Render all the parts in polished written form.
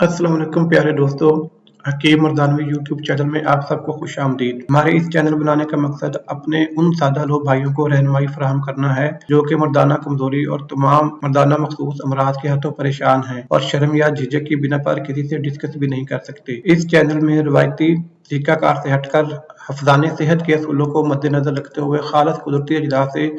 अस्सलाम वालेकुम प्यारे दोस्तों, हकीम मर्दानवी यूट्यूब चैनल में आप सबको खुश आमदीद। हमारे इस चैनल बनाने का मकसद अपने उन सादा लो भाइयों को रहनुमाई फराहम करना है जो कि मर्दाना कमजोरी और तमाम मर्दाना मखसूस अमराज के हाथों परेशान हैं और शर्म या झिझक की बिना पर किसी से डिस्कस भी नहीं कर सकते। इस चैनल में रवायती तरीकाकार से हटकर हफ्जाने सेहत के असूलों को मद्देनजर रखते हुए खालस कुदरती अजदा से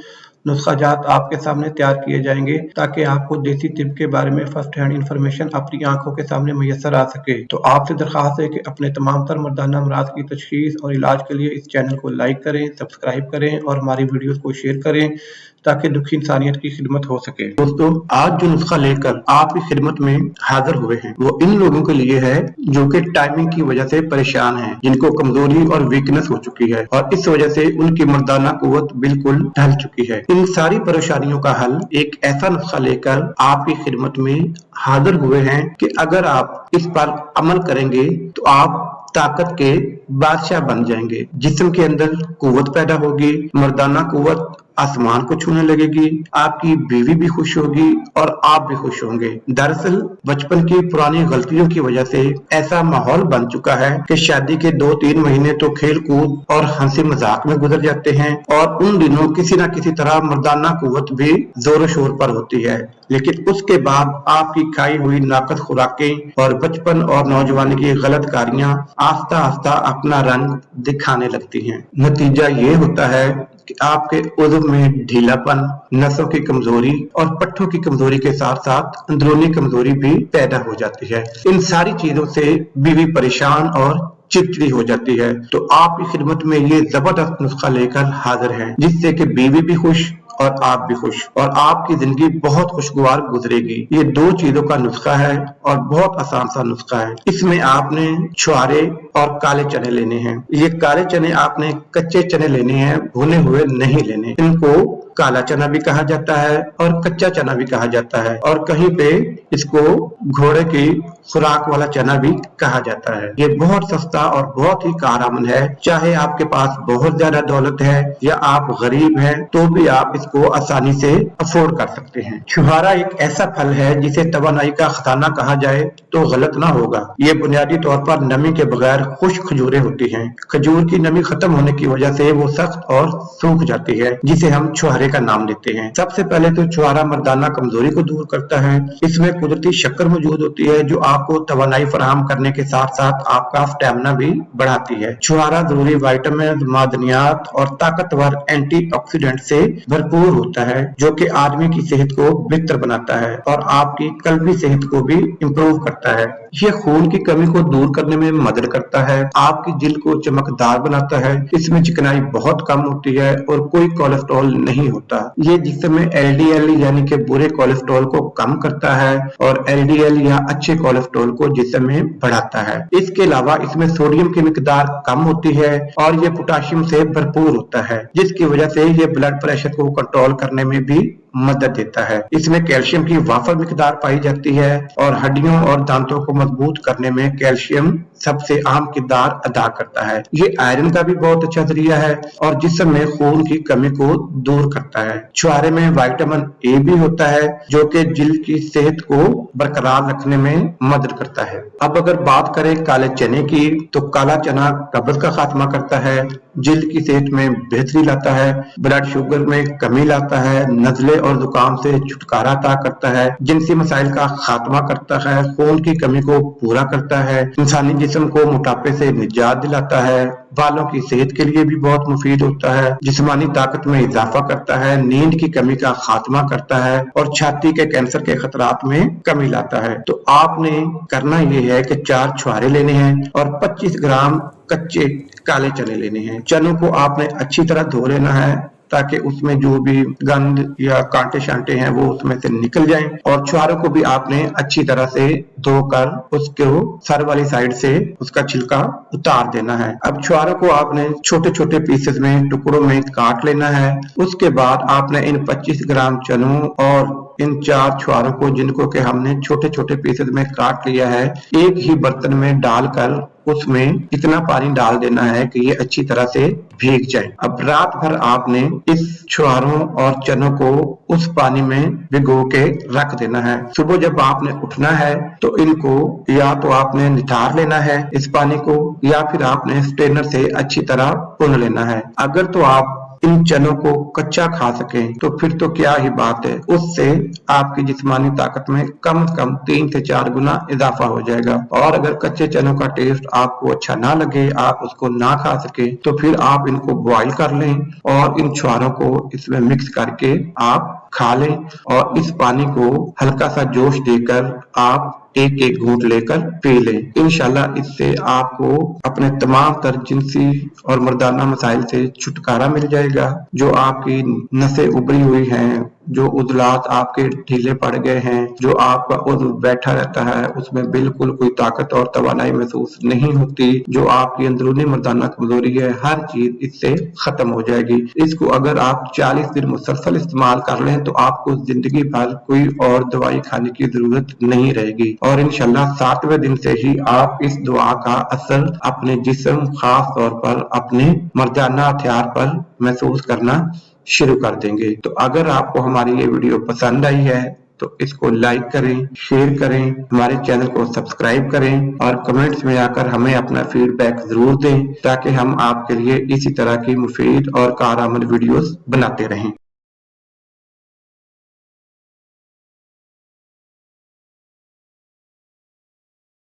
नुस्खाजात आपके सामने तैयार किए जाएंगे ताकि आपको देसी तिब के बारे में फर्स्ट हैंड इंफॉर्मेशन अपनी आंखों के सामने मैसर आ सके। तो आपसे दरख्वास्त है कि अपने तमाम तर मर्दाना अमराज की तशखीस और इलाज के लिए इस चैनल को लाइक करें, सब्सक्राइब करें और हमारी वीडियोस को शेयर करें ताकि दुखी इंसानियत की खिदमत हो सके। दोस्तों, आज जो नुस्खा लेकर आपकी खिदमत में हाजिर हुए हैं वो इन लोगों के लिए है जो कि टाइमिंग की वजह से परेशान हैं, जिनको कमजोरी और वीकनेस हो चुकी है और इस वजह से उनकी मर्दाना कुव्वत बिल्कुल ढल चुकी है। इन सारी परेशानियों का हल एक ऐसा नुस्खा लेकर आपकी खिदमत में हाजिर हुए हैं कि अगर आप इस पर अमल करेंगे तो आप ताकत के बादशाह बन जाएंगे। जिस्म के अंदर कुव्वत पैदा होगी, मर्दाना कुव्वत आसमान को छूने लगेगी, आपकी बीवी भी खुश होगी और आप भी खुश होंगे। दरअसल बचपन की पुरानी गलतियों की वजह से ऐसा माहौल बन चुका है कि शादी के 2-3 महीने तो खेल कूद और हंसी मजाक में गुजर जाते हैं और उन दिनों किसी न किसी तरह मर्दाना कुव्वत भी जोरों शोर पर होती है, लेकिन उसके बाद आपकी खाई हुई नाकस खुराकें और बचपन और नौजवानी की गलत कारियां आस्ता आस्ता अपना रंग दिखाने लगती हैं। नतीजा ये होता है कि आपके उज़्व में ढीलापन, नसों की कमजोरी और पट्टों की कमजोरी के साथ साथ अंदरूनी कमजोरी भी पैदा हो जाती है। इन सारी चीजों से बीवी परेशान और चिड़चिड़ी हो जाती है। तो आपकी खिदमत में ये जबरदस्त नुस्खा लेकर हाजिर है जिससे कि बीवी भी खुश और आप भी खुश और आपकी जिंदगी बहुत खुशगवार गुजरेगी। ये 2 चीजों का नुस्खा है और बहुत आसान सा नुस्खा है। इसमें आपने छुहारे और काले चने लेने हैं। ये काले चने आपने कच्चे चने लेने हैं, भुने हुए नहीं लेने। इनको काला चना भी कहा जाता है और कच्चा चना भी कहा जाता है और कहीं पे इसको घोड़े की खुराक वाला चना भी कहा जाता है। ये बहुत सस्ता और बहुत ही कारआमद है। चाहे आपके पास बहुत ज्यादा दौलत है या आप गरीब हैं तो भी आप इसको आसानी से अफोर्ड कर सकते हैं। छुहारा एक ऐसा फल है जिसे तवानाई का खजाना कहा जाए तो गलत ना होगा। ये बुनियादी तौर पर नमी के बगैर खुश्क खजूरें होती हैं। खजूर की नमी खत्म होने की वजह से वो सख्त और सूख जाती है जिसे हम छुहारे का नाम देते हैं। सबसे पहले तो छुहारा मर्दाना कमजोरी को दूर करता है। इसमें कुदरती शक्कर मौजूद होती है जो आपको तवानाई फराहम करने के साथ साथ आपका स्टेमिना भी बढ़ाती है। छुहारा जरूरी विटामिन, मादनियात और ताकतवर एंटीऑक्सीडेंट से भरपूर होता है जो कि आदमी की सेहत को बेहतर बनाता है और आपकी कल्बी सेहत को भी इम्प्रूव करता है। ये खून की कमी को दूर करने में मदद करता है, आपकी जिल्द को चमकदार बनाता है। इसमें चिकनाई बहुत कम होती है और कोई कोलेस्ट्रॉल नहीं होता। ये जिस्म में एलडीएल यानी कि बुरे कोलेस्ट्रॉल को कम करता है और एलडीएल या अच्छे कोलेस्ट्रॉल को जिस्म में बढ़ाता है। इसके अलावा इसमें सोडियम की मिकदार कम होती है और ये पोटाशियम से भरपूर होता है जिसकी वजह से ये ब्लड प्रेशर को कंट्रोल करने में भी मदद देता है। इसमें कैल्शियम की वाफर मिकदार पाई जाती है और हड्डियों और दांतों को मजबूत करने में कैल्शियम सबसे अहम किरदार अदा करता है। ये आयरन का भी बहुत अच्छा जरिया है और जिस्म में खून की कमी को दूर करता है। छुहारे में विटामिन ए भी होता है जो कि जिल्द की सेहत को बरकरार रखने में मदद करता है। अब अगर बात करें काले चने की तो काला चना कब्ज का खात्मा करता है, जिल्द की सेहत में बेहतरी लाता है, ब्लड शुगर में कमी लाता है, नजले और जुकाम से छुटकारा अता करता है, जिनसी मसाइल का खात्मा करता है, खून की कमी को पूरा करता है, इंसानी जिस्म को मोटापे से निजात दिलाता है, बालों की सेहत के लिए भी बहुत मुफीद होता है, जिस्मानी ताकत में इजाफा करता है, नींद की कमी का खात्मा करता है और छाती के कैंसर के खतरात में कमी लाता है। तो आपने करना यह है कि 4 छुहारे लेने हैं और 25 ग्राम कच्चे काले चने लेने हैं। चनों को आपने अच्छी तरह धो लेना है ताकि उसमें जो भी गंद या कांटे शांटे हैं वो उसमें से निकल जाएं और छुहारों को भी आपने अच्छी तरह से धोकर उसको सर वाली साइड से उसका छिलका उतार देना है। अब छुहारों को आपने छोटे छोटे पीसेस में टुकड़ों में काट लेना है। उसके बाद आपने इन 25 ग्राम चनों और इन 4 छुहारों को, जिनको कि हमने छोटे छोटे पीसेस में काट लिया है, एक ही बर्तन में डालकर उसमें इतना पानी डाल देना है कि ये अच्छी तरह से भीग जाए। अब रात भर आपने इस छुहारों और चनों को उस पानी में भिगो के रख देना है। सुबह जब आपने उठना है तो इनको या तो आपने निथार लेना है इस पानी को, या फिर आपने स्ट्रेनर से अच्छी तरह पुन लेना है। अगर तो आप इन चनों को कच्चा खा सकें तो फिर तो क्या ही बात है, उससे आपकी जिस्मानी ताकत में कम से कम 3 से 4 गुना इजाफा हो जाएगा। और अगर कच्चे चनों का टेस्ट आपको अच्छा ना लगे, आप उसको ना खा सके, तो फिर आप इनको बॉईल कर लें और इन छुहारों को इसमें मिक्स करके आप खा लें। और इस पानी को हल्का सा जोश देकर आप एक एक घूंट लेकर पी लें। इंशाल्लाह इससे आपको अपने तमाम तर जिनसी और मर्दाना मसाइल से छुटकारा मिल जाएगा। जो आपकी नसें उभरी हुई हैं, जो उजलात आपके ढीले पड़ गए हैं, जो आपका उज़्व बैठा रहता है, उसमें बिल्कुल कोई ताकत और तवानाई महसूस नहीं होती, जो आपकी अंदरूनी मर्दाना कमजोरी है, हर चीज इससे खत्म हो जाएगी। इसको अगर आप 40 दिन मुसलसल इस्तेमाल कर लें तो आपको जिंदगी भर कोई और दवाई खाने की जरूरत नहीं रहेगी। और इंशाल्लाह 7वें दिन से ही आप इस दुआ का असर अपने जिस्म, खास तौर पर अपने मर्दाना हथियार पर महसूस करना शुरू कर देंगे। तो अगर आपको हमारी ये वीडियो पसंद आई है तो इसको लाइक करें, शेयर करें, हमारे चैनल को सब्सक्राइब करें और कमेंट्स में आकर हमें अपना फीडबैक जरूर दें, ताकि हम आपके लिए इसी तरह की मुफीद और कारआमद वीडियोस बनाते रहें।